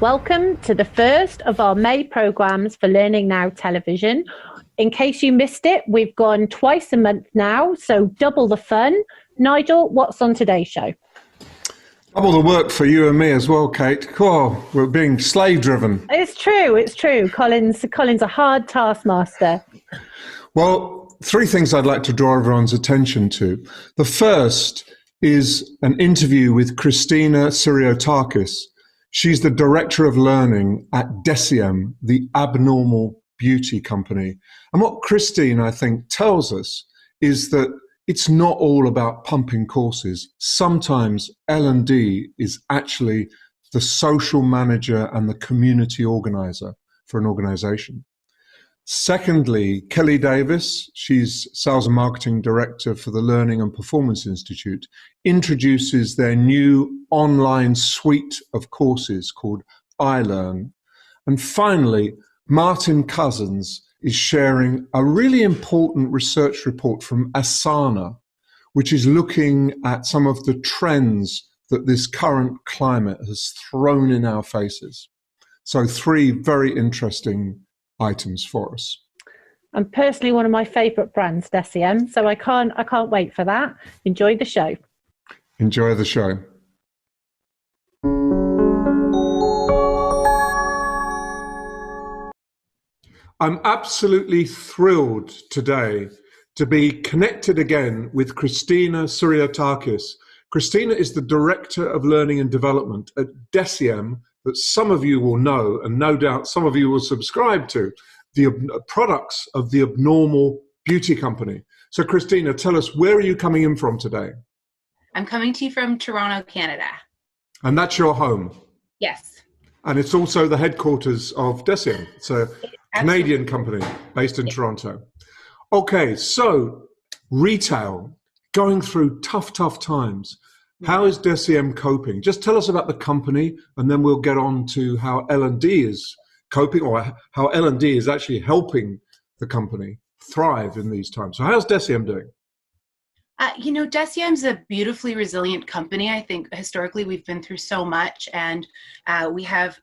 Welcome to the first of our May programmes for Learning Now television. In case you missed it, we've gone twice a month now, so double the fun. Nigel, what's on today's show? Double the work for you and me as well, Kate. Oh, we're being slave-driven. It's true. Colin's a hard taskmaster. Well, three things I'd like to draw everyone's attention to. The first is an interview with Christina Serio Tarkus. She's the Director of Learning at Deciem, the abnormal beauty company. And what Christine, I think, tells us is that it's not all about pumping courses. Sometimes L&D is actually the social manager and the community organizer for an organization. Secondly, Kelly Davis, she's Sales and Marketing Director for the Learning and Performance Institute, introduces their new online suite of courses called iLearn. And finally, Martin Cousins is sharing a really important research report from Asana, which is looking at some of the trends that this current climate has thrown in our faces. So three very interesting items for us. And personally, one of my favourite brands, Deciem, so I can't wait for that. Enjoy the show. Enjoy the show. I'm absolutely thrilled today to be connected again with Christina Suryatakis. Christina is the Director of Learning and Development at Deciem, that some of you will know, and no doubt some of you will subscribe to, the products of the Abnormal Beauty Company. So Christina, tell us, where are you coming in from today? I'm coming to you from Toronto, Canada. And that's your home? Yes. And it's also the headquarters of Deciem. It's a Canadian company based in Toronto. Okay, so retail, going through tough times. How is Deciem coping? Just tell us about the company, and then we'll get on to how L&D is coping, or how L&D is actually helping the company thrive in these times. So how's Deciem doing? Deciem's a beautifully resilient company. I think historically we've been through so much, and we have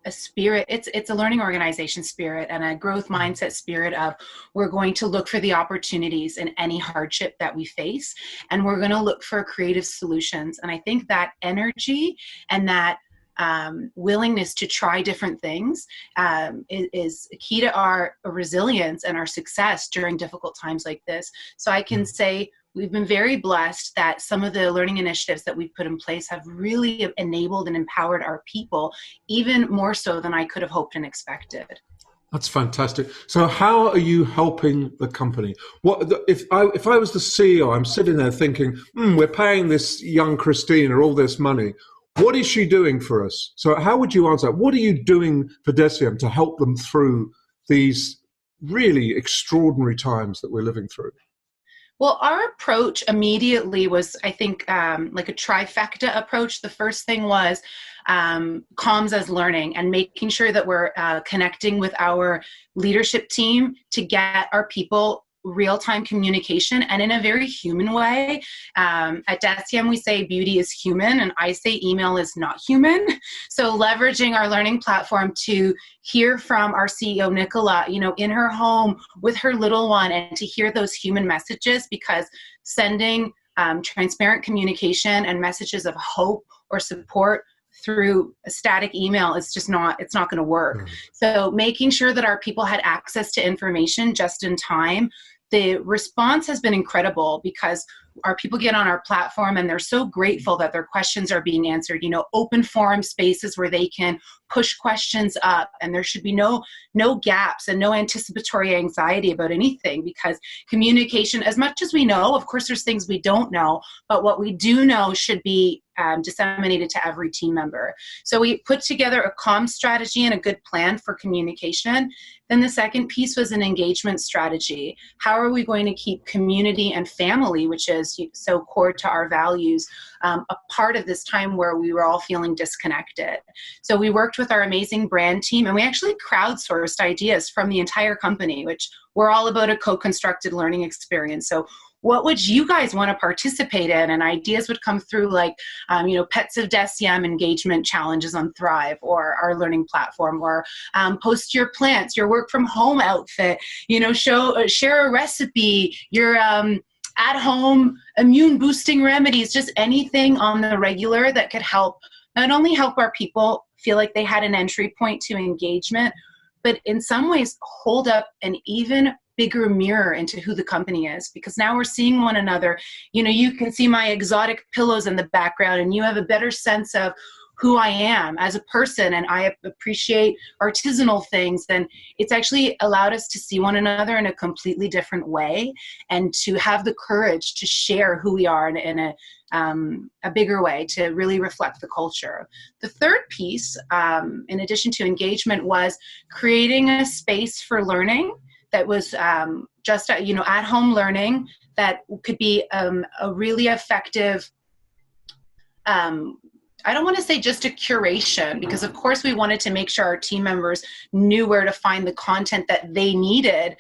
a spirit. It's a learning organization spirit and a growth mindset spirit of we're going to look for the opportunities in any hardship that we face, and we're going to look for creative solutions. And I think that energy and that willingness to try different things is key to our resilience and our success during difficult times like this. So I can say we've been very blessed that some of the learning initiatives that we've put in place have really enabled and empowered our people, even more so than I could have hoped and expected. That's fantastic. So how are you helping the company? If I was the CEO, I'm sitting there thinking, we're paying this young Christina all this money. What is she doing for us? So how would you answer that? What are you doing for Deciem to help them through these really extraordinary times that we're living through? Well, our approach immediately was, I think, like a trifecta approach. The first thing was comms as learning, and making sure that we're connecting with our leadership team to get our people real-time communication, and in a very human way. At Deciem, we say beauty is human, and I say email is not human. So leveraging our learning platform to hear from our CEO, Nicola, in her home with her little one, and to hear those human messages, because sending transparent communication and messages of hope or support through a static email is just it's not going to work. So making sure that our people had access to information just in time. The response has been incredible, because our people get on our platform and they're so grateful that their questions are being answered, open forum spaces where they can push questions up, and there should be no gaps and no anticipatory anxiety about anything, because communication, as much as we know, of course there's things we don't know, but what we do know should be disseminated to every team member. So we put together a comm strategy and a good plan for communication. Then the second piece was an engagement strategy. How are we going to keep community and family, which is so core to our values, a part of this time where we were all feeling disconnected? So we worked with our amazing brand team, and we actually crowdsourced ideas from the entire company, which we're all about a co-constructed learning experience. So what would you guys want to participate in? And ideas would come through like, Pets of DECIEM engagement challenges on Thrive or our learning platform, or post your plants, your work from home outfit, share a recipe, your at-home immune boosting remedies, just anything on the regular that could help, not only help our people feel like they had an entry point to engagement, but in some ways hold up an even bigger mirror into who the company is, because now we're seeing one another. You can see my exotic pillows in the background, and you have a better sense of who I am as a person, and I appreciate artisanal things. Then it's actually allowed us to see one another in a completely different way, and to have the courage to share who we are in a bigger way, to really reflect the culture. The third piece, in addition to engagement, was creating a space for learning that was just at-home learning that could be a really effective, I don't want to say just a curation, because of course we wanted to make sure our team members knew where to find the content that they needed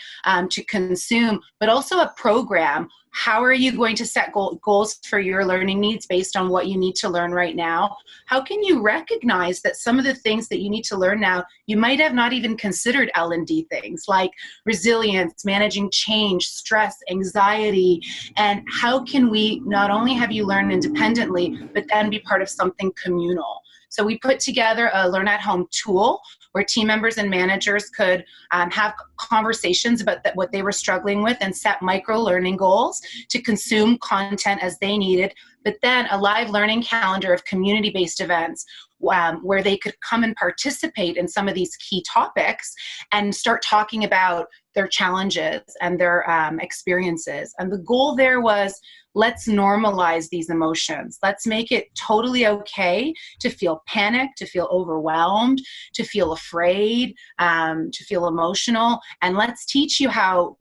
to consume, but also a program. How are you going to set goals for your learning needs based on what you need to learn right now? How can you recognize that some of the things that you need to learn now, you might have not even considered L&D things like resilience, managing change, stress, anxiety, and how can we not only have you learn independently, but then be part of something communal? So we put together a Learn at Home tool where team members and managers could have conversations about what they were struggling with and set micro-learning goals to consume content as they needed, but then a live learning calendar of community-based events where they could come and participate in some of these key topics and start talking about their challenges and their experiences. And the goal there was, let's normalize these emotions. Let's make it totally okay to feel panicked, to feel overwhelmed, to feel afraid, to feel emotional. And let's teach you how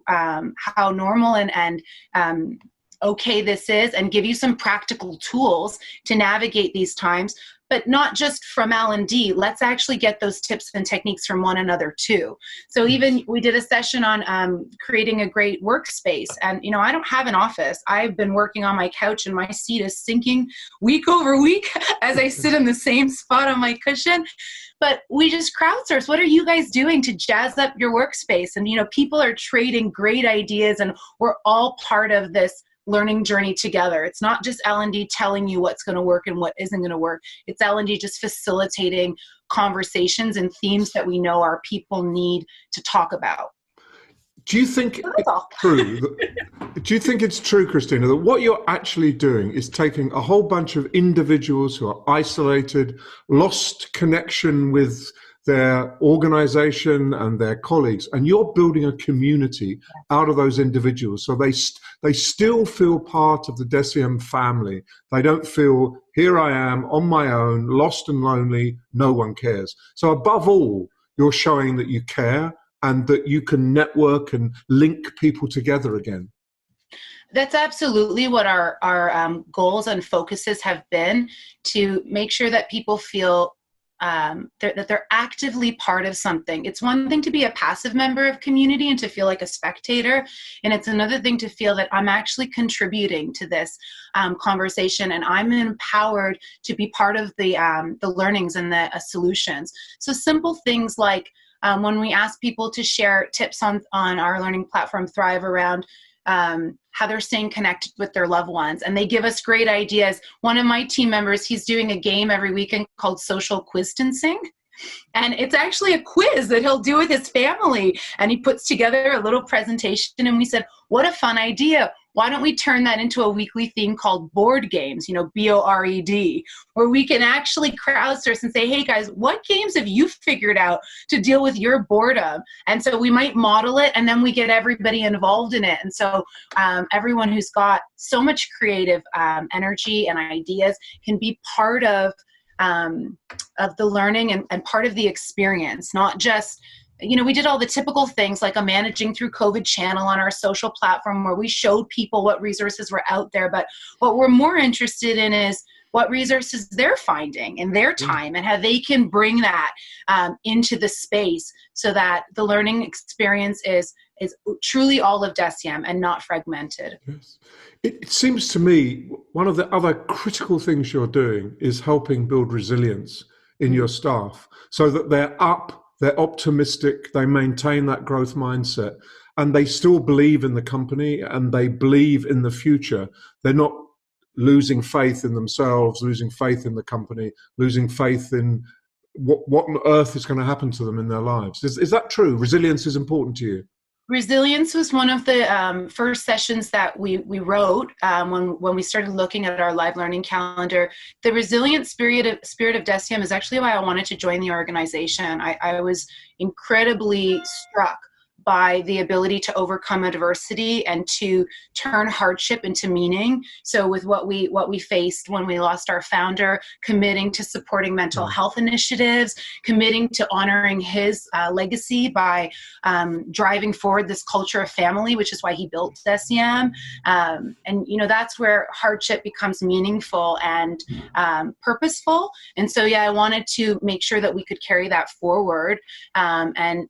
normal and okay this is, and give you some practical tools to navigate these times. But not just from L&D, let's actually get those tips and techniques from one another too. So even we did a session on creating a great workspace. And, I don't have an office. I've been working on my couch and my seat is sinking week over week as I sit in the same spot on my cushion. But we just crowdsource. What are you guys doing to jazz up your workspace? And, people are trading great ideas, and we're all part of this learning journey together. It's not just L&D telling you what's going to work and what isn't going to work. It's L&D just facilitating conversations and themes that we know our people need to talk about. Do you think it's true, Christina, that what you're actually doing is taking a whole bunch of individuals who are isolated, lost connection with their organization and their colleagues, and you're building a community out of those individuals, so they still feel part of the DECIEM family. They don't feel, here I am on my own, lost and lonely, no one cares. So above all, you're showing that you care and that you can network and link people together again. That's absolutely what our goals and focuses have been, to make sure that people feel that they're actively part of something. It's one thing to be a passive member of community and to feel like a spectator, and it's another thing to feel that I'm actually contributing to this conversation, and I'm empowered to be part of the learnings and the solutions. So simple things like when we ask people to share tips on our learning platform Thrive around how they're staying connected with their loved ones, and they give us great ideas. One of my team members, he's doing a game every weekend called Social Quistancing, and it's actually a quiz that he'll do with his family, and he puts together a little presentation, and we said, what a fun idea. Why don't we turn that into a weekly theme called board games, BORED, where we can actually crowdsource and say, hey guys, what games have you figured out to deal with your boredom? And so we might model it, and then we get everybody involved in it. And so everyone who's got so much creative energy and ideas can be part of the learning and part of the experience, not just, we did all the typical things like a Managing Through COVID channel on our social platform where we showed people what resources were out there. But what we're more interested in is what resources they're finding in their time and how they can bring that into the space so that the learning experience is truly all of DECIEM and not fragmented. Yes. It seems to me one of the other critical things you're doing is helping build resilience in your staff so that they're up, they're optimistic, they maintain that growth mindset, and they still believe in the company and they believe in the future. They're not losing faith in themselves, losing faith in the company, losing faith in what on earth is going to happen to them in their lives. Is that true? Resilience is important to you? Resilience was one of the first sessions that we wrote when we started looking at our live learning calendar. The resilient spirit of DECIEM is actually why I wanted to join the organization. I was incredibly struck by the ability to overcome adversity and to turn hardship into meaning. So with what we faced when we lost our founder, committing to supporting mental health initiatives, committing to honoring his legacy by driving forward this culture of family, which is why he built DECIEM. And that's where hardship becomes meaningful and purposeful. And so I wanted to make sure that we could carry that forward and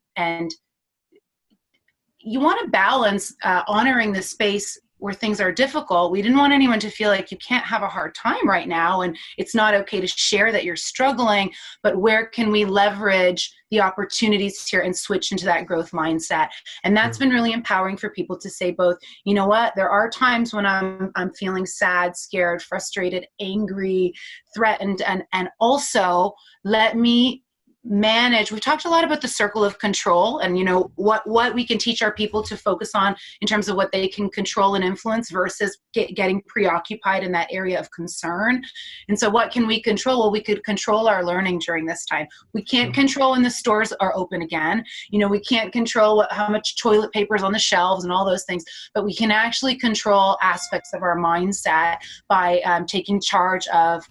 you want to balance honoring the space where things are difficult. We didn't want anyone to feel like you can't have a hard time right now and it's not okay to share that you're struggling, but where can we leverage the opportunities here and switch into that growth mindset? And that's been really empowering for people to say both, you know what, there are times when I'm feeling sad, scared, frustrated, angry, threatened, and also let me manage. We've talked a lot about the circle of control and what we can teach our people to focus on in terms of what they can control and influence versus getting preoccupied in that area of concern. And so what can we control? Well, we could control our learning during this time. We can't control when the stores are open again. We can't control how much toilet paper is on the shelves and all those things, but we can actually control aspects of our mindset by taking charge of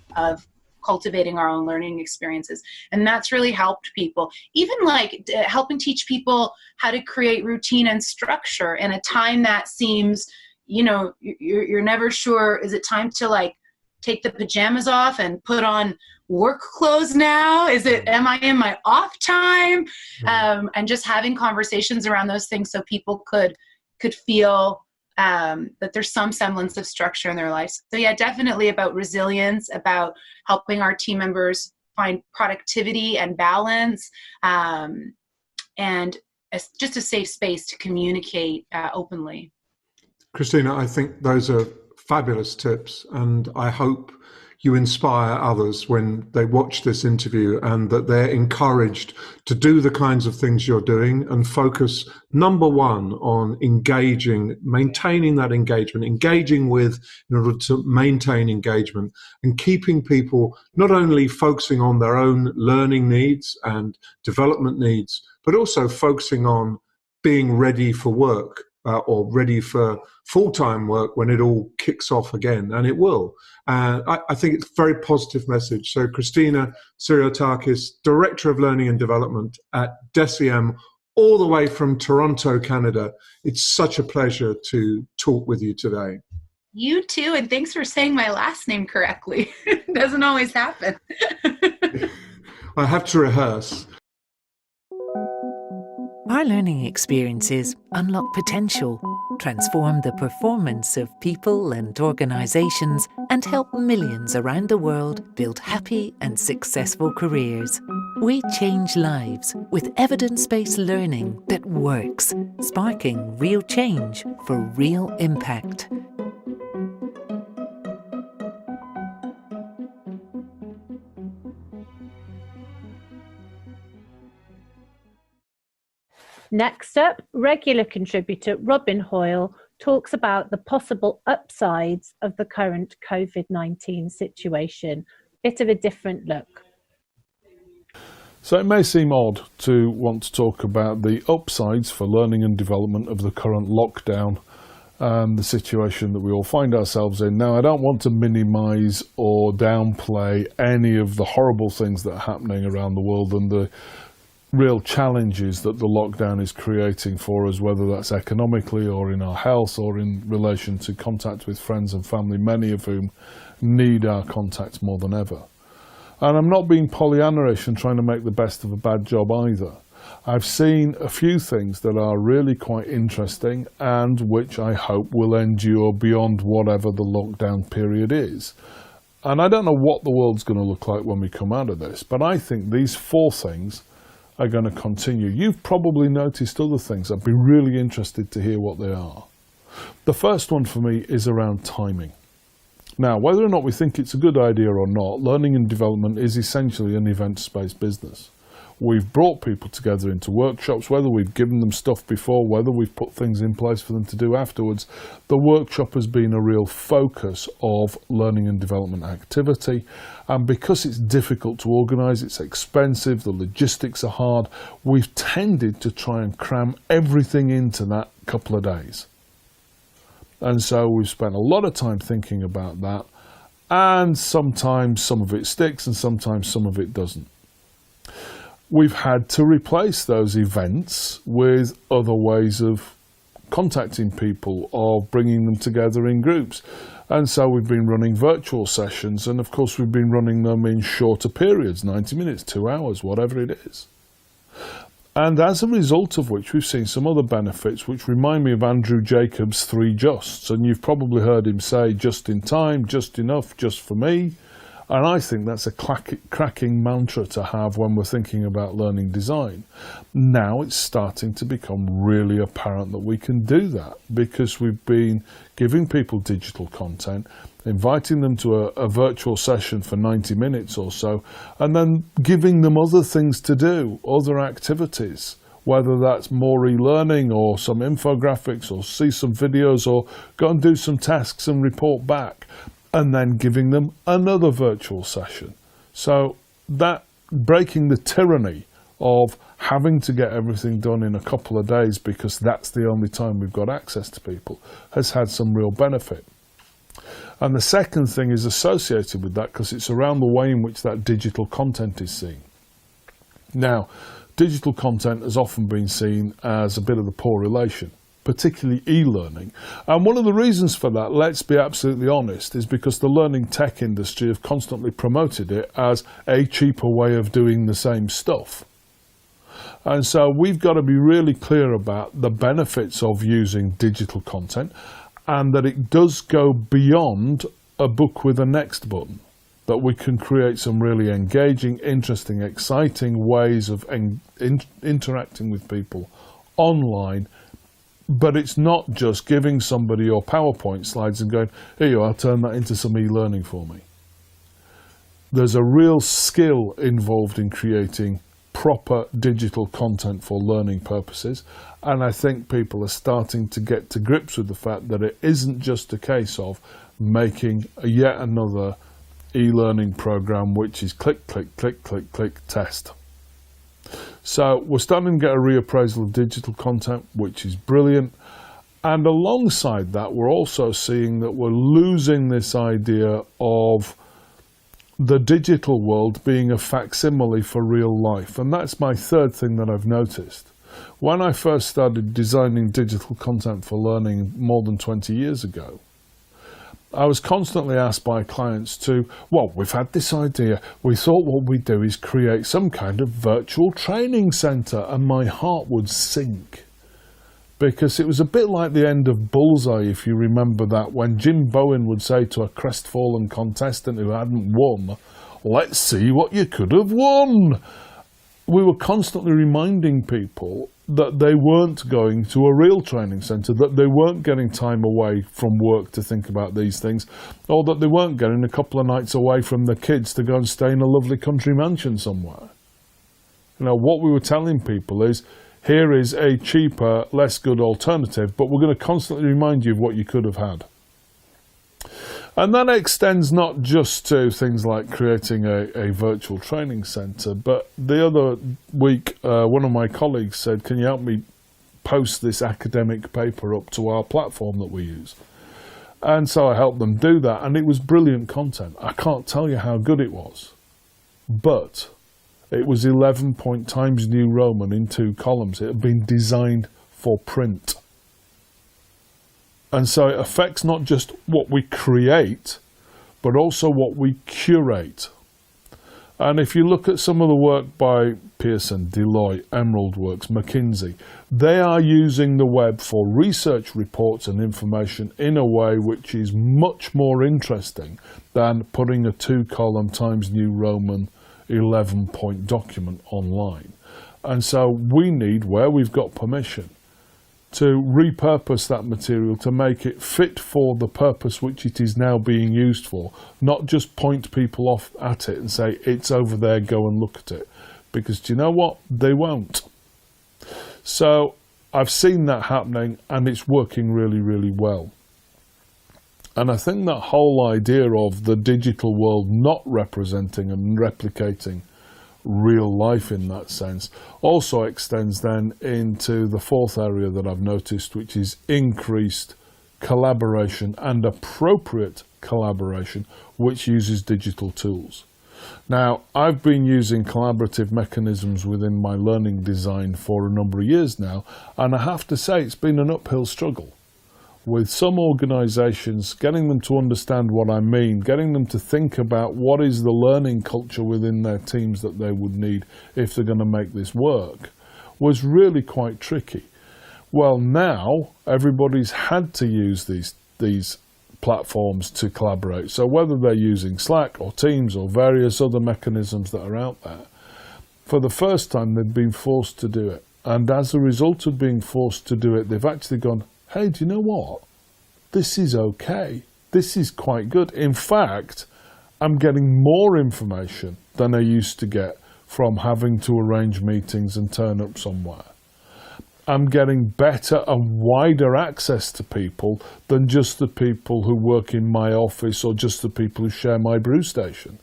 cultivating our own learning experiences. And that's really helped people. Even helping teach people how to create routine and structure in a time that seems, you're never sure, is it time to take the pajamas off and put on work clothes now? Am I in my off time? And just having conversations around those things so people could feel that there's some semblance of structure in their lives. So definitely about resilience, about helping our team members find productivity and balance, and just a safe space to communicate openly. Christina, I think those are fabulous tips, and I hope you inspire others when they watch this interview and that they're encouraged to do the kinds of things you're doing and focus, number one, on maintaining that engagement, engaging with in order to maintain engagement and keeping people not only focusing on their own learning needs and development needs, but also focusing on being ready for work or ready for full-time work when it all kicks off again, and it will. I think it's a very positive message. So Christina, Serio Tarkus, Director of Learning and Development at DECIEM, all the way from Toronto, Canada. It's such a pleasure to talk with you today. You too, and thanks for saying my last name correctly. It doesn't always happen. I have to rehearse. Our learning experiences unlock potential, transform the performance of people and organisations, and help millions around the world build happy and successful careers. We change lives with evidence-based learning that works, sparking real change for real impact. Next up, regular contributor Robin Hoyle talks about the possible upsides of the current COVID-19 situation. Bit of a different look. So it may seem odd to want to talk about the upsides for learning and development of the current lockdown and the situation that we all find ourselves in. Now, I don't want to minimise or downplay any of the horrible things that are happening around the world and the real challenges that the lockdown is creating for us, whether that's economically or in our health or in relation to contact with friends and family, many of whom need our contact more than ever. And I'm not being Pollyanna-ish and trying to make the best of a bad job either. I've seen a few things that are really quite interesting and which I hope will endure beyond whatever the lockdown period is. And I don't know what the world's going to look like when we come out of this, but I think these 4 things are going to continue. You've probably noticed other things. I'd be really interested to hear what they are. The first one for me is around timing. Now, whether or not we think it's a good idea or not, learning and development is essentially an event-based business. We've brought people together into workshops, whether we've given them stuff before, whether we've put things in place for them to do afterwards. The workshop has been a real focus of learning and development activity. And because it's difficult to organise, it's expensive, the logistics are hard, we've tended to try and cram everything into that couple of days. And so we've spent a lot of time thinking about that. And sometimes some of it sticks and sometimes some of it doesn't. We've had to replace those events with other ways of contacting people, of bringing them together in groups. And so we've been running virtual sessions, and of course we've been running them in shorter periods, 90 minutes, 2 hours, whatever it is. And as a result of which we've seen some other benefits which remind me of Andrew Jacobs' 3 justs. And you've probably heard him say, just in time, just enough, just for me. And I think that's a cracking mantra to have when we're thinking about learning design. Now it's starting to become really apparent that we can do that because we've been giving people digital content, inviting them to a virtual session for 90 minutes or so, and then giving them other things to do, other activities, whether that's more e-learning or some infographics or see some videos or go and do some tasks and report back. And then giving them another virtual session. So that breaking the tyranny of having to get everything done in a couple of days because that's the only time we've got access to people has had some real benefit. And the second thing is associated with that because it's around the way in which that digital content is seen. Now, digital content has often been seen as a bit of the poor relation, particularly e-learning. And one of the reasons for that, let's be absolutely honest, is because the learning tech industry have constantly promoted it as a cheaper way of doing the same stuff. And so we've got to be really clear about the benefits of using digital content and that it does go beyond a book with a next button. That we can create some really engaging, interesting, exciting ways of interacting with people online. But it's not just giving somebody your PowerPoint slides and going, here you are, turn that into some e-learning for me. There's a real skill involved in creating proper digital content for learning purposes. And I think people are starting to get to grips with the fact that it isn't just a case of making yet another e-learning program which is click, click, click, click, click, test. So we're starting to get a reappraisal of digital content, which is brilliant. And alongside that, we're also seeing that we're losing this idea of the digital world being a facsimile for real life. And that's my third thing that I've noticed. When I first started designing digital content for learning more than 20 years ago, I was constantly asked by clients to, well, we've had this idea. We thought what we'd do is create some kind of virtual training centre, and my heart would sink. Because it was a bit like the end of Bullseye, if you remember that, when Jim Bowen would say to a crestfallen contestant who hadn't won, let's see what you could have won. We were constantly reminding people that they weren't going to a real training centre, that they weren't getting time away from work to think about these things, or that they weren't getting a couple of nights away from their kids to go and stay in a lovely country mansion somewhere. You know, what we were telling people is, here is a cheaper, less good alternative, but we're going to constantly remind you of what you could have had. And that extends not just to things like creating a virtual training centre, but the other week one of my colleagues said, can you help me post this academic paper up to our platform that we use? And so I helped them do that, and it was brilliant content. I can't tell you how good it was, but It was 11 point Times New Roman in 2 columns. It had been designed for print. And so it affects not just what we create, but also what we curate. And if you look at some of the work by Pearson, Deloitte, Emerald Works, McKinsey, they are using the web for research reports and information in a way which is much more interesting than putting a 2-column Times New Roman 11-point document online. And so we need, where we've got permission, to repurpose that material to make it fit for the purpose which it is now being used for, not just point people off at it and say, it's over there, go and look at it. Because do you know what? They won't. So I've seen that happening, and it's working really, really well. And I think that whole idea of the digital world not representing and replicating real life in that sense also extends then into the 4th area that I've noticed, which is increased collaboration and appropriate collaboration which uses digital tools. Now, I've been using collaborative mechanisms within my learning design for a number of years now, and I have to say it's been an uphill struggle. With some organisations, getting them to understand what I mean, getting them to think about what is the learning culture within their teams that they would need if they're going to make this work, was really quite tricky. Well, now everybody's had to use these platforms to collaborate. So whether they're using Slack or Teams or various other mechanisms that are out there, for the first time they've been forced to do it. And as a result of being forced to do it, they've actually gone, hey, do you know what? This is okay. This is quite good. In fact, I'm getting more information than I used to get from having to arrange meetings and turn up somewhere. I'm getting better and wider access to people than just the people who work in my office or just the people who share my brew station.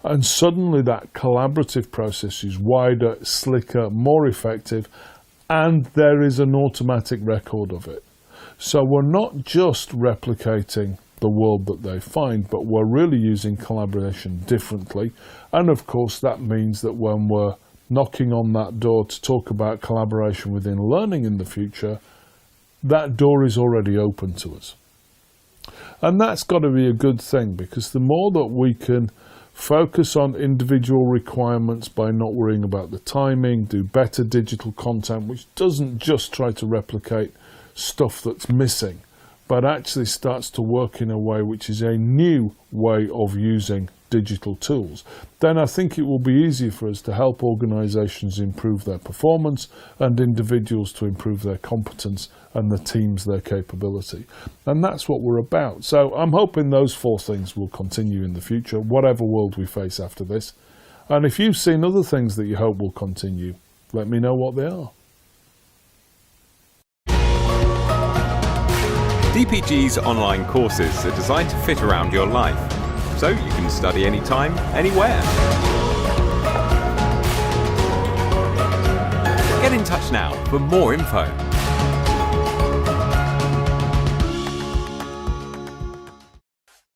And suddenly that collaborative process is wider, slicker, more effective, and there is an automatic record of it. So we're not just replicating the world that they find, but we're really using collaboration differently. And of course, that means that when we're knocking on that door to talk about collaboration within learning in the future, that door is already open to us. And that's got to be a good thing, because the more that we can focus on individual requirements by not worrying about the timing, do better digital content, which doesn't just try to replicate stuff that's missing, but actually starts to work in a way which is a new way of using digital tools, then I think it will be easier for us to help organisations improve their performance and individuals to improve their competence and the teams their capability. And that's what we're about. So I'm hoping those 4 things will continue in the future, whatever world we face after this. And if you've seen other things that you hope will continue, let me know what they are. DPG's online courses are designed to fit around your life, so you can study anytime, anywhere. Get in touch now for more info.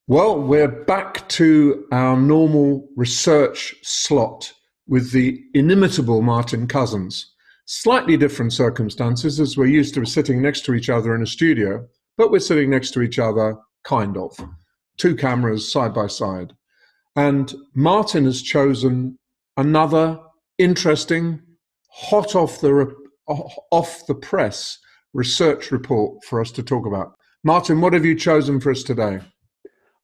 Well, we're back to our normal research slot with the inimitable Martin Cousins. Slightly different circumstances, as we're used to sitting next to each other in a studio, but we're sitting next to each other, kind of. 2 cameras side by side. And Martin has chosen another interesting, hot off the press research report for us to talk about. Martin, what have you chosen for us today?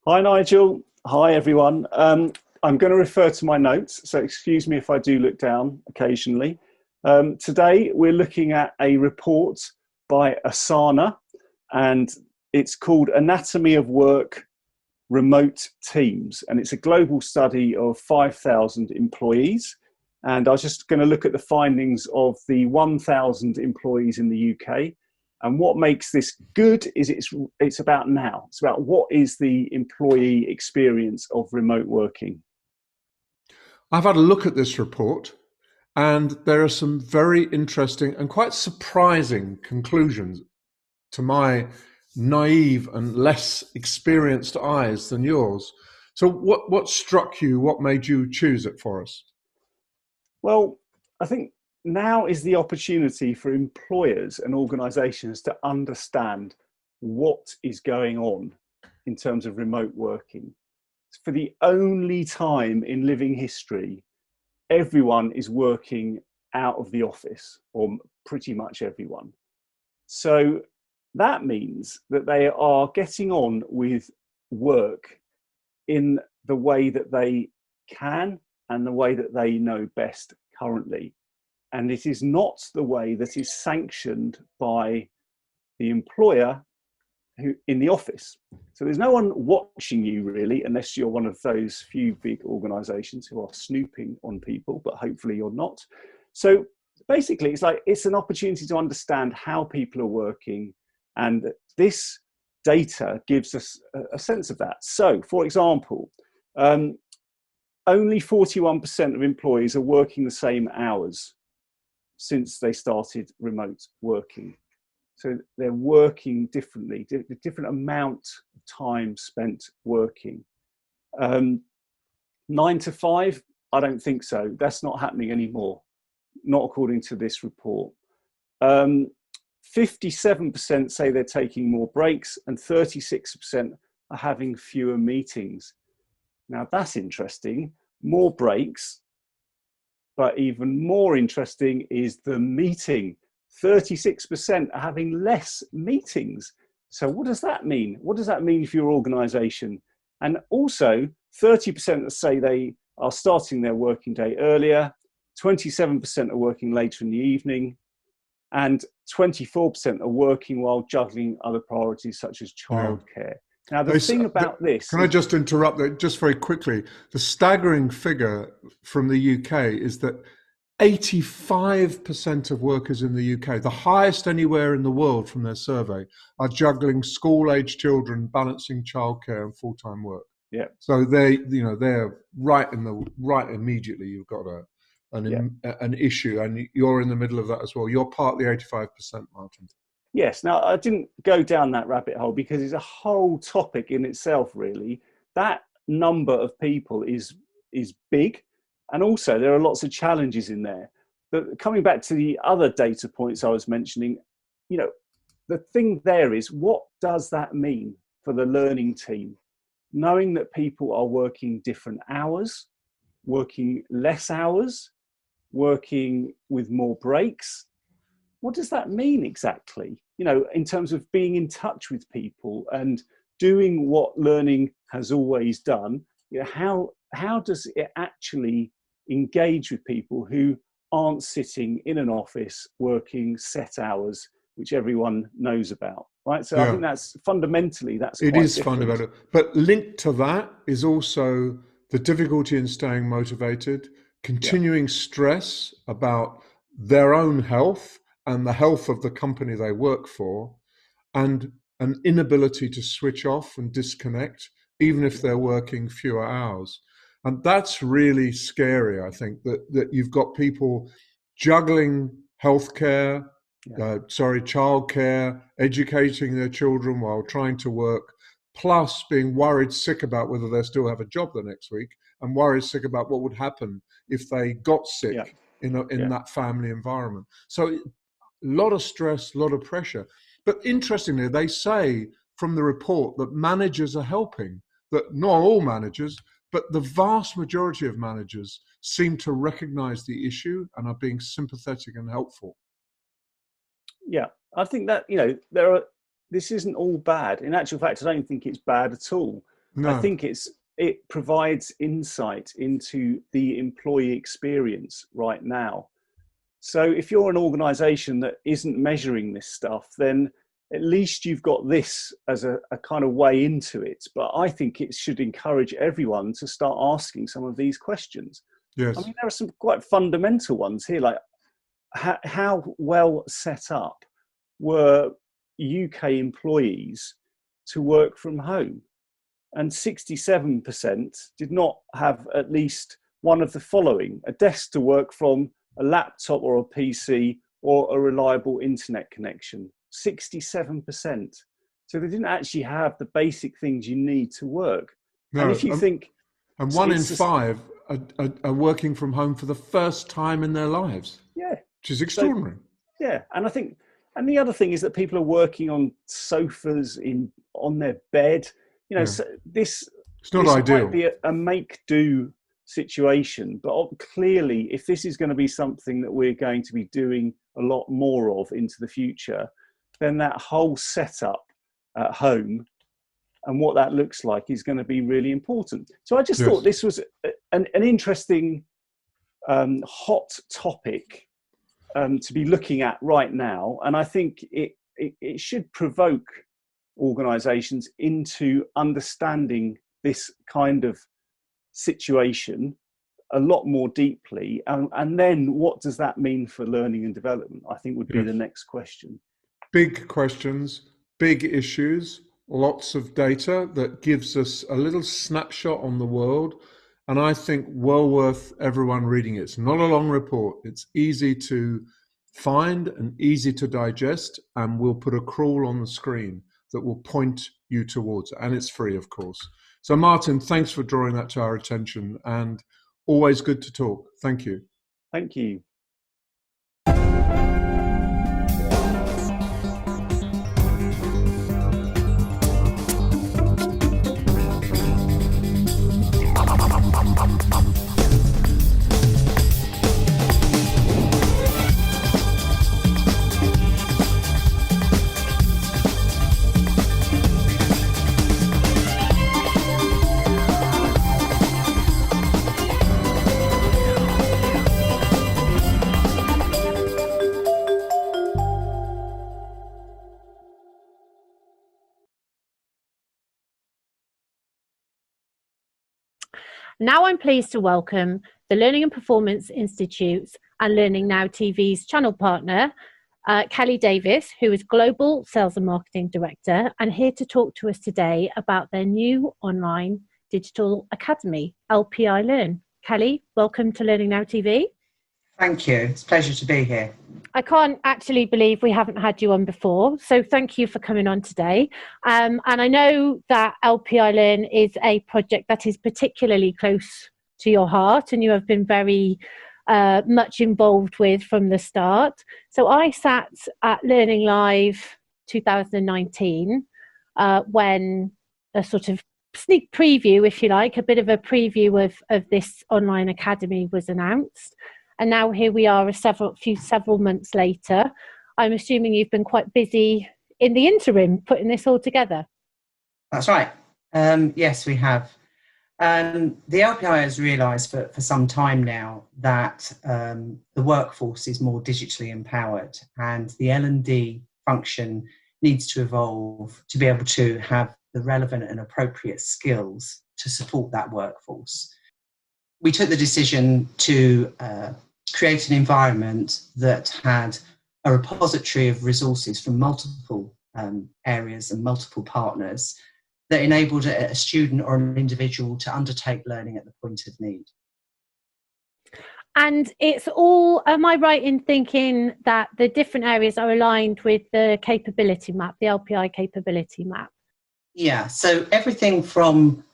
Hi, Nigel. Hi, everyone. I'm going to refer to my notes, so excuse me if I do look down occasionally. Today, we're looking at a report by Asana, and it's called Anatomy of Work Remote Teams, and it's a global study of 5,000 employees. And I was just going to look at the findings of the 1,000 employees in the UK. And what makes this good is it's about now. It's about what is the employee experience of remote working. I've had a look at this report, and there are some very interesting and quite surprising conclusions to my naive and less experienced eyes than yours. So what struck you? What made you choose it for us? Well, I think now is the opportunity for employers and organisations to understand what is going on in terms of remote working. For the only time in living history, everyone is working out of the office, or pretty much everyone. So that means that they are getting on with work in the way that they can and the way that they know best currently. And it is not the way that is sanctioned by the employer who in the office. So there's no one watching you really, unless you're one of those few big organizations who are snooping on people, but hopefully you're not. So basically it's an opportunity to understand how people are working, and this data gives us a sense of that. So for example, only 41% of employees are working the same hours since they started remote working. So they're working differently, different amount of time spent working. 9 to 5, I don't think so. That's not happening anymore, not according to this report. 57% say they're taking more breaks, and 36% are having fewer meetings. Now that's interesting, more breaks, but even more interesting is the meeting. 36% are having less meetings. So what does that mean? What does that mean for your organization? And also 30% say they are starting their working day earlier, 27% are working later in the evening, and 24% are working while juggling other priorities such as childcare. Now, the thing about this... Can I just interrupt there just very quickly? The staggering figure from the UK is that 85% of workers in the UK, the highest anywhere in the world from their survey, are juggling school-age children, balancing childcare and full-time work. Yeah. So they're right immediately. You've got an issue, and you're in the middle of that as well. You're part of the 85%, Martin. Yes. Now, I didn't go down that rabbit hole because it's a whole topic in itself, really. That number of people is big. And also there are lots of challenges in there. But coming back to the other data points I was mentioning, the thing there is, what does that mean for the learning team? Knowing that people are working different hours, working less hours, working with more breaks. What does that mean exactly? In terms of being in touch with people and doing what learning has always done, how does it actually engage with people who aren't sitting in an office working set hours, which everyone knows about, right? So I think that's fundamentally, it is fundamental. But linked to that is also the difficulty in staying motivated, continuing stress about their own health and the health of the company they work for, and an inability to switch off and disconnect, even if they're working fewer hours. And that's really scary, I think, that you've got people juggling healthcare, childcare, educating their children while trying to work, plus being worried sick about whether they still have a job the next week, and worried sick about what would happen if they got sick in that family environment. So a lot of stress, a lot of pressure. But interestingly, they say from the report that managers are helping, that not all managers, but the vast majority of managers seem to recognize the issue and are being sympathetic and helpful. Yeah, I think that, this isn't all bad. In actual fact, I don't think it's bad at all. No. I think it provides insight into the employee experience right now. So if you're an organization that isn't measuring this stuff, then at least you've got this as a kind of way into it. But I think it should encourage everyone to start asking some of these questions. Yes. I mean, there are some quite fundamental ones here, like how well set up were UK employees to work from home? And 67% did not have at least one of the following: a desk to work from, a laptop or a PC, or a reliable internet connection. 67%. So they didn't actually have the basic things you need to work. No, and if you think... And one in five are working from home for the first time in their lives. Yeah. Which is extraordinary. So, yeah, and I think, and the other thing is that people are working on sofas on their bed. You know, so it's not ideal. Might be a make-do situation, but clearly, if this is going to be something that we're going to be doing a lot more of into the future, then that whole setup at home and what that looks like is going to be really important. So I just thought this was an interesting hot topic to be looking at right now, and I think it should provoke organisations into understanding this kind of situation a lot more deeply, and then what does that mean for learning and development, I think would be the next question. Big questions, big issues, lots of data that gives us a little snapshot on the world, and I think well worth everyone reading it. It's not a long report. It's easy to find and easy to digest, and we'll put a crawl on the screen that will point you towards it, and it's free, of course. So Martin, thanks for drawing that to our attention, and always good to talk. Thank you. Thank you. Now I'm pleased to welcome the Learning and Performance Institute's and Learning Now TV's channel partner, Kelly Davis, who is Global Sales and Marketing Director, and here to talk to us today about their new online digital academy, LPI Learn. Kelly, welcome to Learning Now TV. Thank you. It's a pleasure to be here. I can't actually believe we haven't had you on before, so thank you for coming on today. And I know that LPI Learn is a project that is particularly close to your heart, and you have been very much involved with from the start. So I sat at Learning Live 2019 when a sort of sneak preview, if you like, a bit of a preview of this online academy was announced. And now here we are several months later. I'm assuming you've been quite busy in the interim putting this all together. That's right. Yes, we have. The LPI has realised for some time now that the workforce is more digitally empowered, and the L&D function needs to evolve to be able to have the relevant and appropriate skills to support that workforce. We took the decision to create an environment that had a repository of resources from multiple areas and multiple partners that enabled a student or an individual to undertake learning at the point of need. And it's all, am I right in thinking that the different areas are aligned with the capability map, the LPI capability map? Yeah, so everything from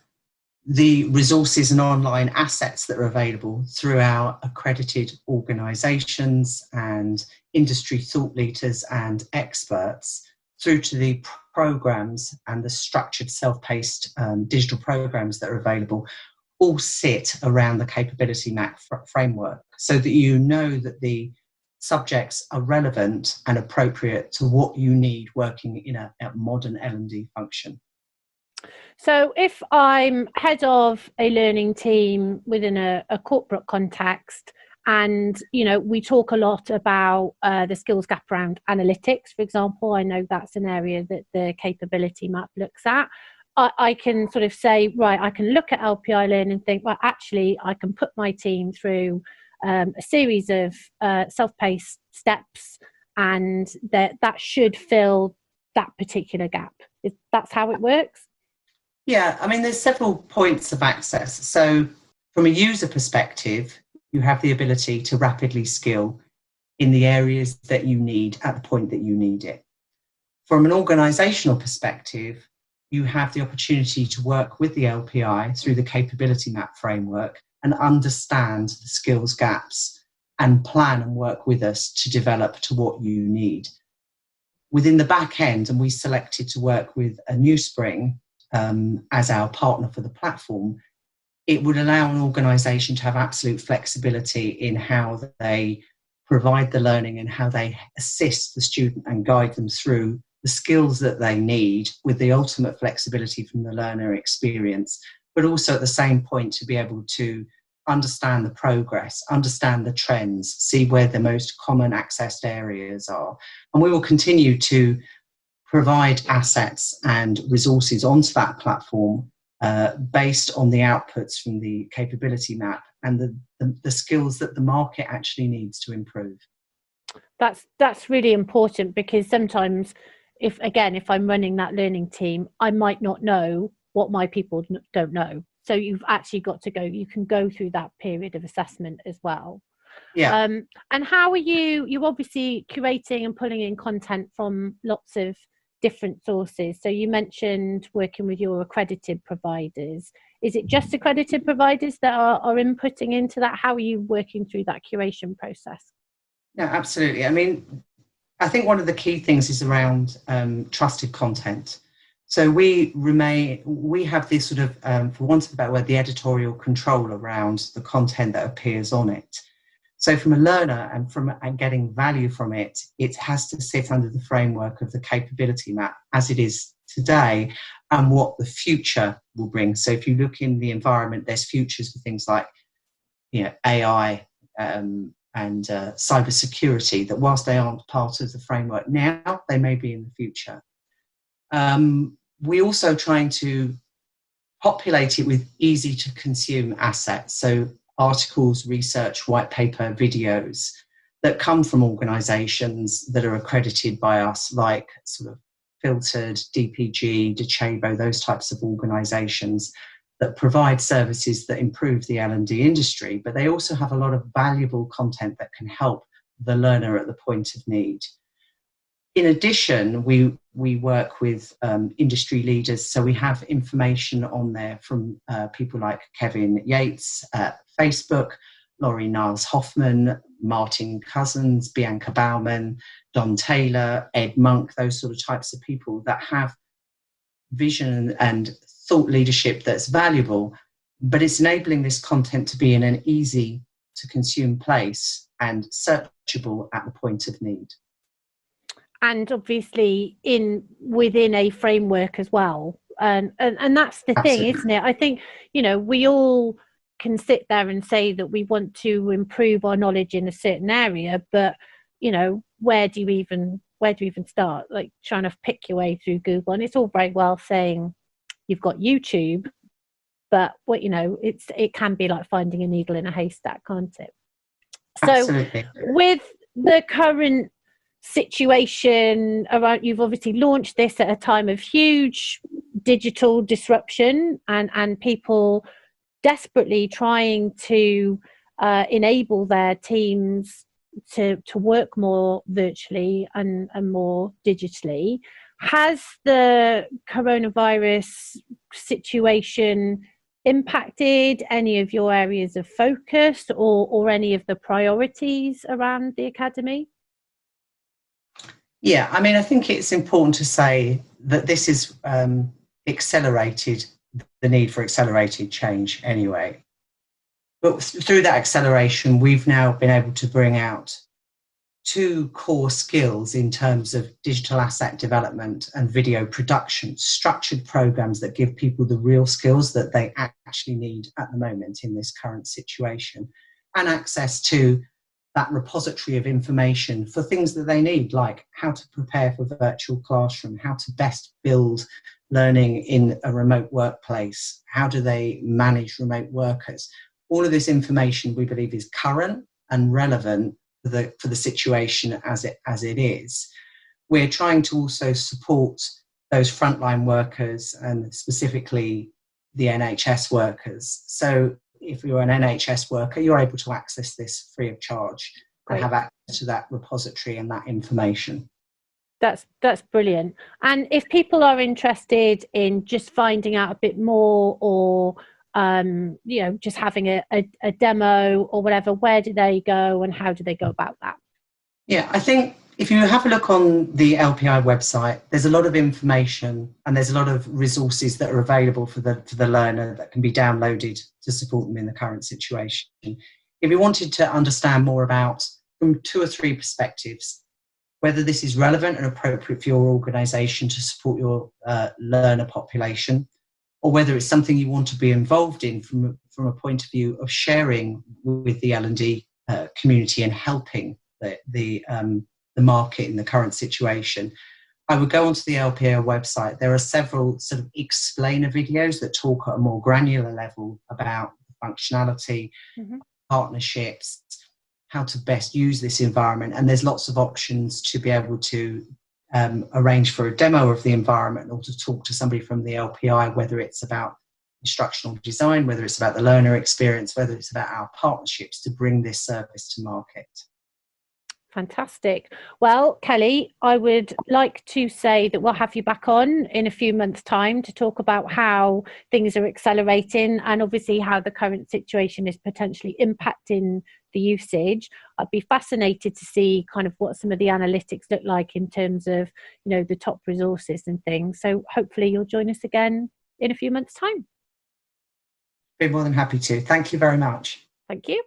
the resources and online assets that are available through our accredited organisations and industry thought leaders and experts, through to the programmes and the structured self-paced digital programmes that are available, all sit around the capability map framework, so that you know that the subjects are relevant and appropriate to what you need working in a modern L&D function. So if I'm head of a learning team within a corporate context, and we talk a lot about the skills gap around analytics, for example, I know that's an area that the capability map looks at. I can sort of say, right, I can look at LPI Learn and think, well, actually, I can put my team through a series of self-paced steps, and that should fill that particular gap. That's how it works? Yeah, I mean, there's several points of access. So from a user perspective, you have the ability to rapidly skill in the areas that you need at the point that you need it. From an organisational perspective, you have the opportunity to work with the LPI through the capability map framework and understand the skills gaps and plan and work with us to develop to what you need. Within the back end, and we selected to work with a New Spring as our partner for the platform, it would allow an organisation to have absolute flexibility in how they provide the learning and how they assist the student and guide them through the skills that they need, with the ultimate flexibility from the learner experience, but also at the same point to be able to understand the progress, understand the trends, see where the most common accessed areas are. And we will continue to provide assets and resources onto that platform based on the outputs from the capability map and the skills that the market actually needs to improve. That's really important, because sometimes if I'm running that learning team, I might not know what my people don't know. So you've actually got to you can go through that period of assessment as well. Yeah. And how are you obviously curating and pulling in content from lots of different sources? So you mentioned working with your accredited providers. Is it just accredited providers that are inputting into that? How are you working through that curation process? No, absolutely. I mean, I think one of the key things is around trusted content. So we have this sort of, for want of a better word, the editorial control around the content that appears on it. So from a learner and getting value from it, it has to sit under the framework of the capability map as it is today and what the future will bring. So if you look in the environment, there's futures for things like, AI and cybersecurity, that whilst they aren't part of the framework now, they may be in the future. We're also trying to populate it with easy to consume assets. So articles, research, white paper, videos that come from organisations that are accredited by us, like sort of Filtered, DPG, Docebo, those types of organisations that provide services that improve the L&D industry, but they also have a lot of valuable content that can help the learner at the point of need. In addition, we work with industry leaders, so we have information on there from people like Kevin Yates at Facebook, Laurie Niles-Hoffman, Martin Cousins, Bianca Bauman, Don Taylor, Ed Monk, those sort of types of people that have vision and thought leadership that's valuable, but it's enabling this content to be in an easy to consume place and searchable at the point of need. And obviously within a framework as well. And that's the Absolutely. thing, isn't it? I think, we all can sit there and say that we want to improve our knowledge in a certain area, but, where do you even start? Like trying to pick your way through Google, and it's all very well saying you've got YouTube, but it can be like finding a needle in a haystack, can't it? So Absolutely. With the current situation around, you've obviously launched this at a time of huge digital disruption and people desperately trying to enable their teams to work more virtually and more digitally. Has the coronavirus situation impacted any of your areas of focus or any of the priorities around the Academy? Yeah, I mean, I think it's important to say that this has accelerated the need for accelerated change anyway. But through that acceleration, we've now been able to bring out two core skills in terms of digital asset development and video production, structured programs that give people the real skills that they actually need at the moment in this current situation, and access to that repository of information for things that they need, like how to prepare for virtual classroom, how to best build learning in a remote workplace, how do they manage remote workers. All of this information we believe is current and relevant for the situation as it is. We're trying to also support those frontline workers and specifically the NHS workers. So if you're an NHS worker, you're able to access this free of charge and have access to that repository and that information. That's brilliant. And if people are interested in just finding out a bit more or just having a demo or whatever, where do they go and how do they go about that? Yeah, I think if you have a look on the LPI website, there's a lot of information and there's a lot of resources that are available for the learner that can be downloaded to support them in the current situation. If you wanted to understand more about, from 2 or 3 perspectives, whether this is relevant and appropriate for your organisation to support your learner population, or whether it's something you want to be involved in from a point of view of sharing with the L&D community and helping the market in the current situation, I would go onto the LPO website. There are several sort of explainer videos that talk at a more granular level about functionality, partnerships, how to best use this environment. And there's lots of options to be able to arrange for a demo of the environment or to talk to somebody from the LPI, whether it's about instructional design, whether it's about the learner experience, whether it's about our partnerships to bring this service to market. Fantastic. Well, Kelly, I would like to say that we'll have you back on in a few months' time to talk about how things are accelerating and obviously how the current situation is potentially impacting the usage. I'd be fascinated to see kind of what some of the analytics look like in terms of, the top resources and things. So hopefully you'll join us again in a few months' time. Be more than happy to. Thank you very much. Thank you.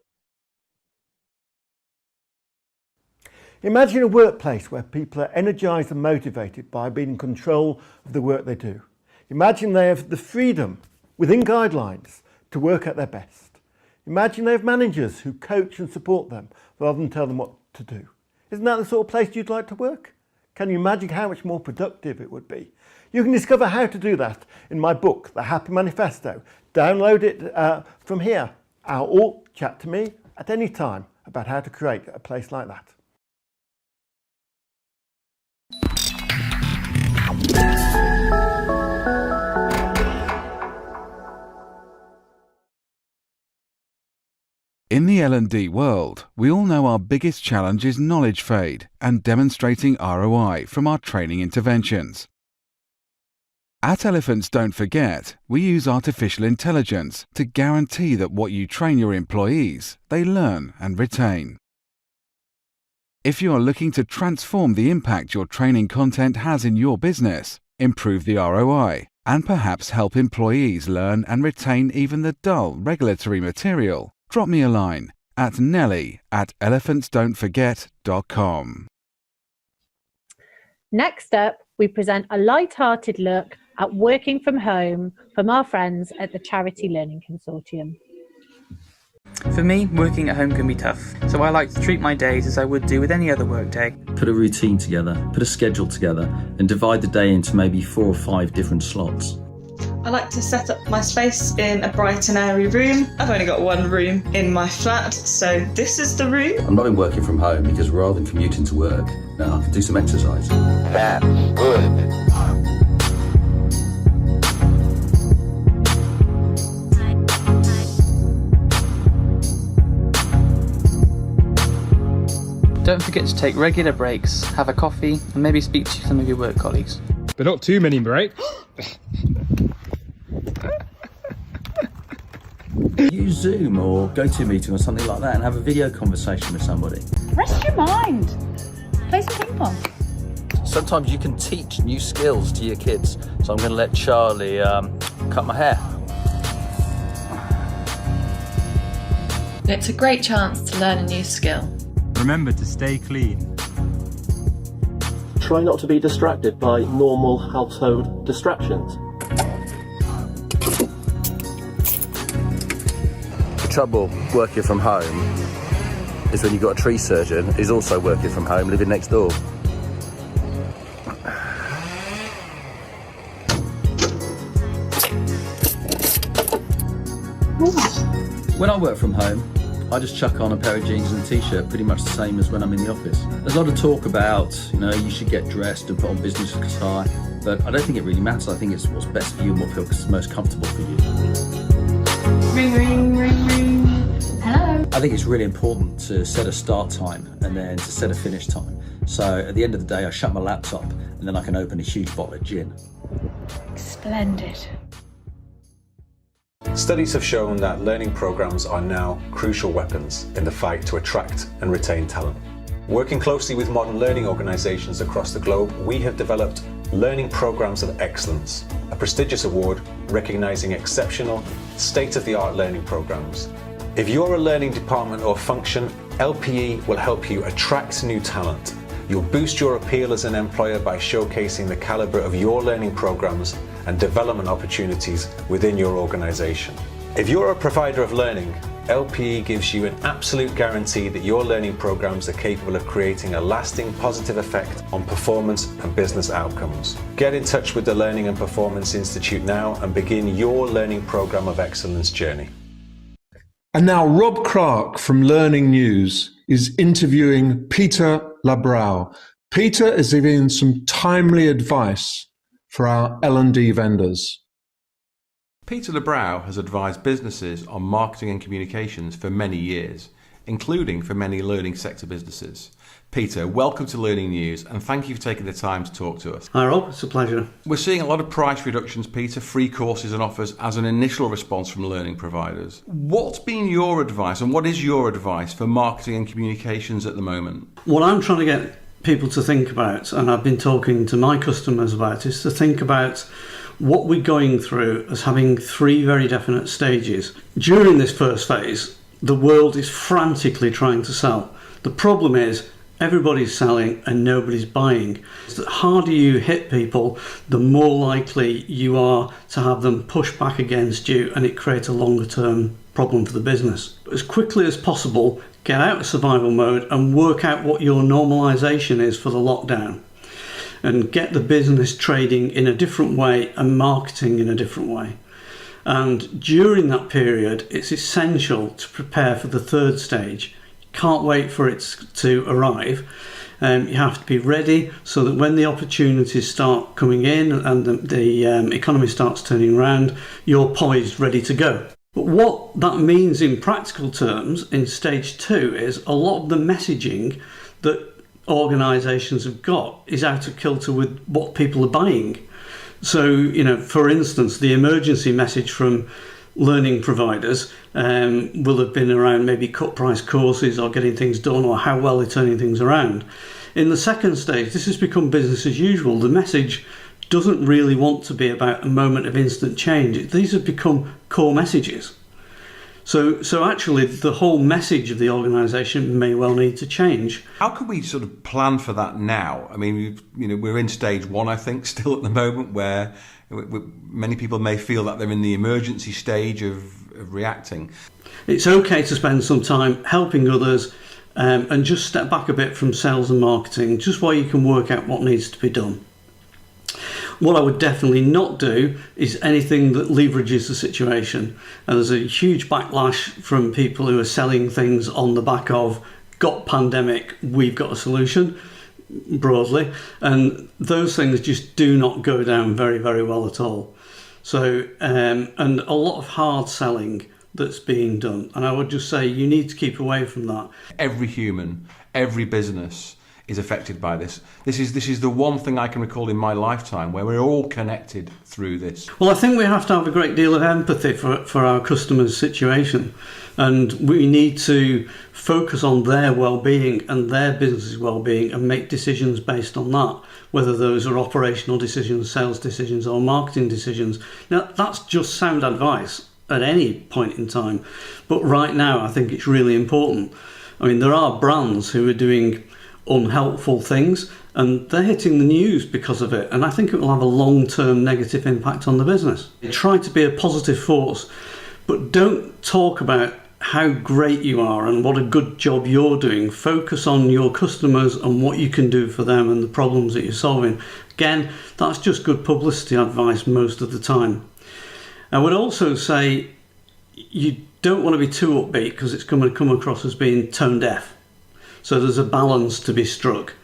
Imagine a workplace where people are energised and motivated by being in control of the work they do. Imagine they have the freedom, within guidelines, to work at their best. Imagine they have managers who coach and support them rather than tell them what to do. Isn't that the sort of place you'd like to work? Can you imagine how much more productive it would be? You can discover how to do that in my book, The Happy Manifesto. Download it from here, or chat to me at any time about how to create a place like that. In the L&D world, we all know our biggest challenge is knowledge fade and demonstrating ROI from our training interventions. At Elephants Don't Forget, we use artificial intelligence to guarantee that what you train your employees, they learn and retain. If you are looking to transform the impact your training content has in your business, improve the ROI, and perhaps help employees learn and retain even the dull regulatory material, drop me a line at nelly@elephantsdon'tforget.com. Next up, we present a light-hearted look at working from home from our friends at the Charity Learning Consortium. For me, working at home can be tough, so I like to treat my days as I would do with any other work day. Put a routine together, put a schedule together, and divide the day into maybe 4 or 5 different slots. I like to set up my space in a bright and airy room. I've only got one room in my flat, so this is the room. I'm not in working from home because rather than commuting to work, now I can do some exercise. That's good. Don't forget to take regular breaks, have a coffee, and maybe speak to some of your work colleagues. But not too many breaks. Use Zoom or GoToMeeting or something like that and have a video conversation with somebody. Rest your mind. Play some ping pong. Sometimes you can teach new skills to your kids. So I'm going to let Charlie cut my hair. It's a great chance to learn a new skill. Remember to stay clean. Try not to be distracted by normal household distractions. The trouble working from home is when you've got a tree surgeon who's also working from home, living next door. When I work from home, I just chuck on a pair of jeans and a t-shirt, pretty much the same as when I'm in the office. There's a lot of talk about, you should get dressed and put on business attire, but I don't think it really matters. I think it's what's best for you and what feels most comfortable for you. Ring, ring, ring, ring. Hello. I think it's really important to set a start time and then to set a finish time. So at the end of the day, I shut my laptop and then I can open a huge bottle of gin. Splendid. Studies have shown that learning programs are now crucial weapons in the fight to attract and retain talent. Working closely with modern learning organizations across the globe, we have developed Learning Programs of Excellence, a prestigious award recognizing exceptional, state-of-the-art learning programs. If you're a learning department or function, LPE will help you attract new talent. You'll boost your appeal as an employer by showcasing the caliber of your learning programs and development opportunities within your organization. If you're a provider of learning, LPE gives you an absolute guarantee that your learning programs are capable of creating a lasting positive effect on performance and business outcomes. Get in touch with the Learning and Performance Institute now and begin your Learning Program of Excellence journey. And now Rob Clark from Learning News is interviewing Peter Lebra. Peter is giving some timely advice for our L&D vendors. Peter Lebra has advised businesses on marketing and communications for many years, including for many learning sector businesses. Peter, welcome to Learning News and thank you for taking the time to talk to us. Hi Rob, it's a pleasure. We're seeing a lot of price reductions, Peter, free courses and offers as an initial response from learning providers. What's been your advice and what is your advice for marketing and communications at the moment? What I'm trying to get people to think about, and I've been talking to my customers about, is to think about what we're going through as having three very definite stages. During this first phase, the world is frantically trying to sell. The problem is everybody's selling and nobody's buying. The harder you hit people, the more likely you are to have them push back against you, and it creates a longer term problem for the business. As quickly as possible, get out of survival mode and work out what your normalization is for the lockdown, and get the business trading in a different way and marketing in a different way. And during that period, it's essential to prepare for the third stage. Can't wait for it to arrive. You have to be ready so that when the opportunities start coming in and the economy starts turning around, you're poised, ready to go. But what that means in practical terms in stage two is a lot of the messaging that organisations have got is out of kilter with what people are buying. So, for instance, the emergency message from learning providers will have been around maybe cut price courses or getting things done or how well they're turning things around. In the second stage, this has become business as usual. The message doesn't really want to be about a moment of instant change. These have become core messages. So actually the whole message of the organisation may well need to change. How can we sort of plan for that now? I mean, we're in stage one, I think, still at the moment, where many people may feel that they're in the emergency stage of reacting. It's okay to spend some time helping others and just step back a bit from sales and marketing, just while you can work out what needs to be done. What I would definitely not do is anything that leverages the situation. And there's a huge backlash from people who are selling things on the back of got pandemic, we've got a solution, broadly. And those things just do not go down very, very well at all. So, and a lot of hard selling that's being done. And I would just say you need to keep away from that. Every human, every business is affected by this. This is the one thing I can recall in my lifetime where we're all connected through this. Well, I think we have to have a great deal of empathy for our customers' situation, and we need to focus on their well-being and their business's well-being and make decisions based on that, whether those are operational decisions, sales decisions or marketing decisions. Now, that's just sound advice at any point in time, but right now I think it's really important. I mean, there are brands who are doing unhelpful things and they're hitting the news because of it, and I think it will have a long-term negative impact on the business. Try to be a positive force, but don't talk about how great you are and what a good job you're doing. Focus on your customers and what you can do for them and the problems that you're solving. Again, that's just good publicity advice most of the time. I would also say you don't want to be too upbeat because it's going to come across as being tone deaf. So there's a balance to be struck.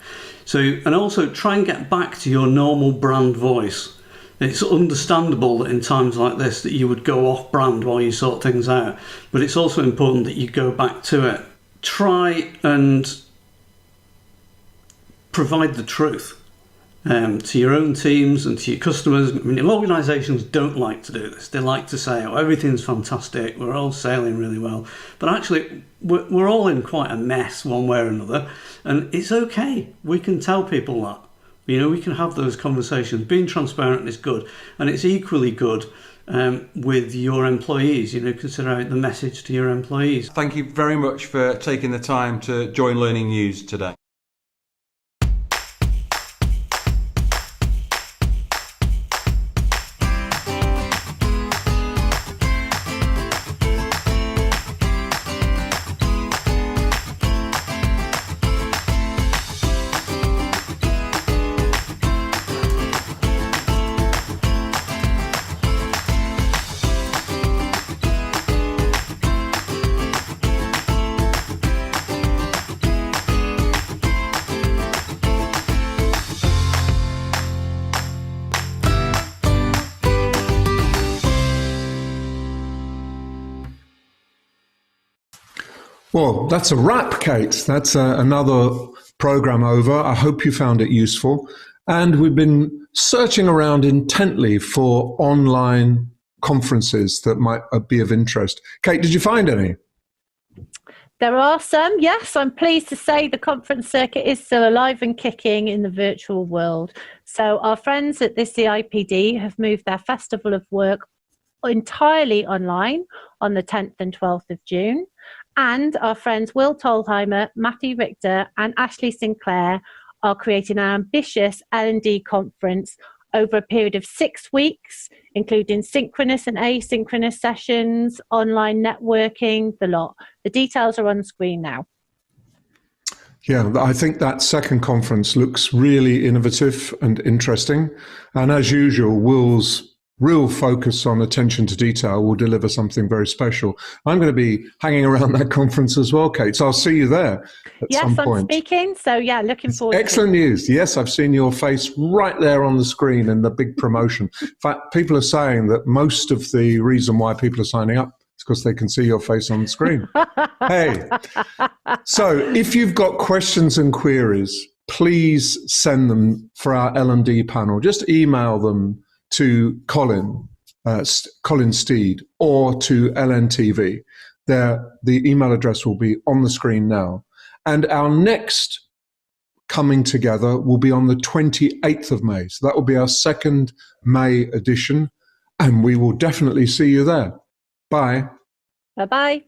And also try and get back to your normal brand voice. It's understandable that in times like this that you would go off brand while you sort things out, but it's also important that you go back to it. Try and provide the truth. to your own teams and to your customers. I mean, organisations don't like to do this. They like to say, oh, everything's fantastic, we're all sailing really well. But actually, we're all in quite a mess one way or another. And it's okay. We can tell people that. You know, we can have those conversations. Being transparent is good. And it's equally good with your employees. You know, consider out the message to your employees. Thank you very much for taking the time to join Learning News today. Well, that's a wrap, Kate. That's another program over. I hope you found it useful. And we've been searching around intently for online conferences that might be of interest. Kate, did you find any? There are some, yes. I'm pleased to say the conference circuit is still alive and kicking in the virtual world. So our friends at the CIPD have moved their Festival of Work entirely online on the 10th and 12th of June. And our friends Will Tolheimer, Matthew Richter and Ashley Sinclair are creating an ambitious L&D conference over a period of 6 weeks, including synchronous and asynchronous sessions, online networking, the lot. The details are on screen now. Yeah, I think that second conference looks really innovative and interesting. And as usual, Will's real focus on attention to detail will deliver something very special. I'm going to be hanging around that conference as well, Kate, so I'll see you there at some point. Yes, I'm speaking, so yeah, looking forward to it. Excellent news. Yes, I've seen your face right there on the screen in the big promotion. In fact, people are saying that most of the reason why people are signing up is because they can see your face on the screen. Hey, so if you've got questions and queries, please send them for our L&D panel. Just email them to Colin Steed, or to LNTV. The email address will be on the screen now. And our next coming together will be on the 28th of May. So that will be our second May edition. And we will definitely see you there. Bye. Bye-bye.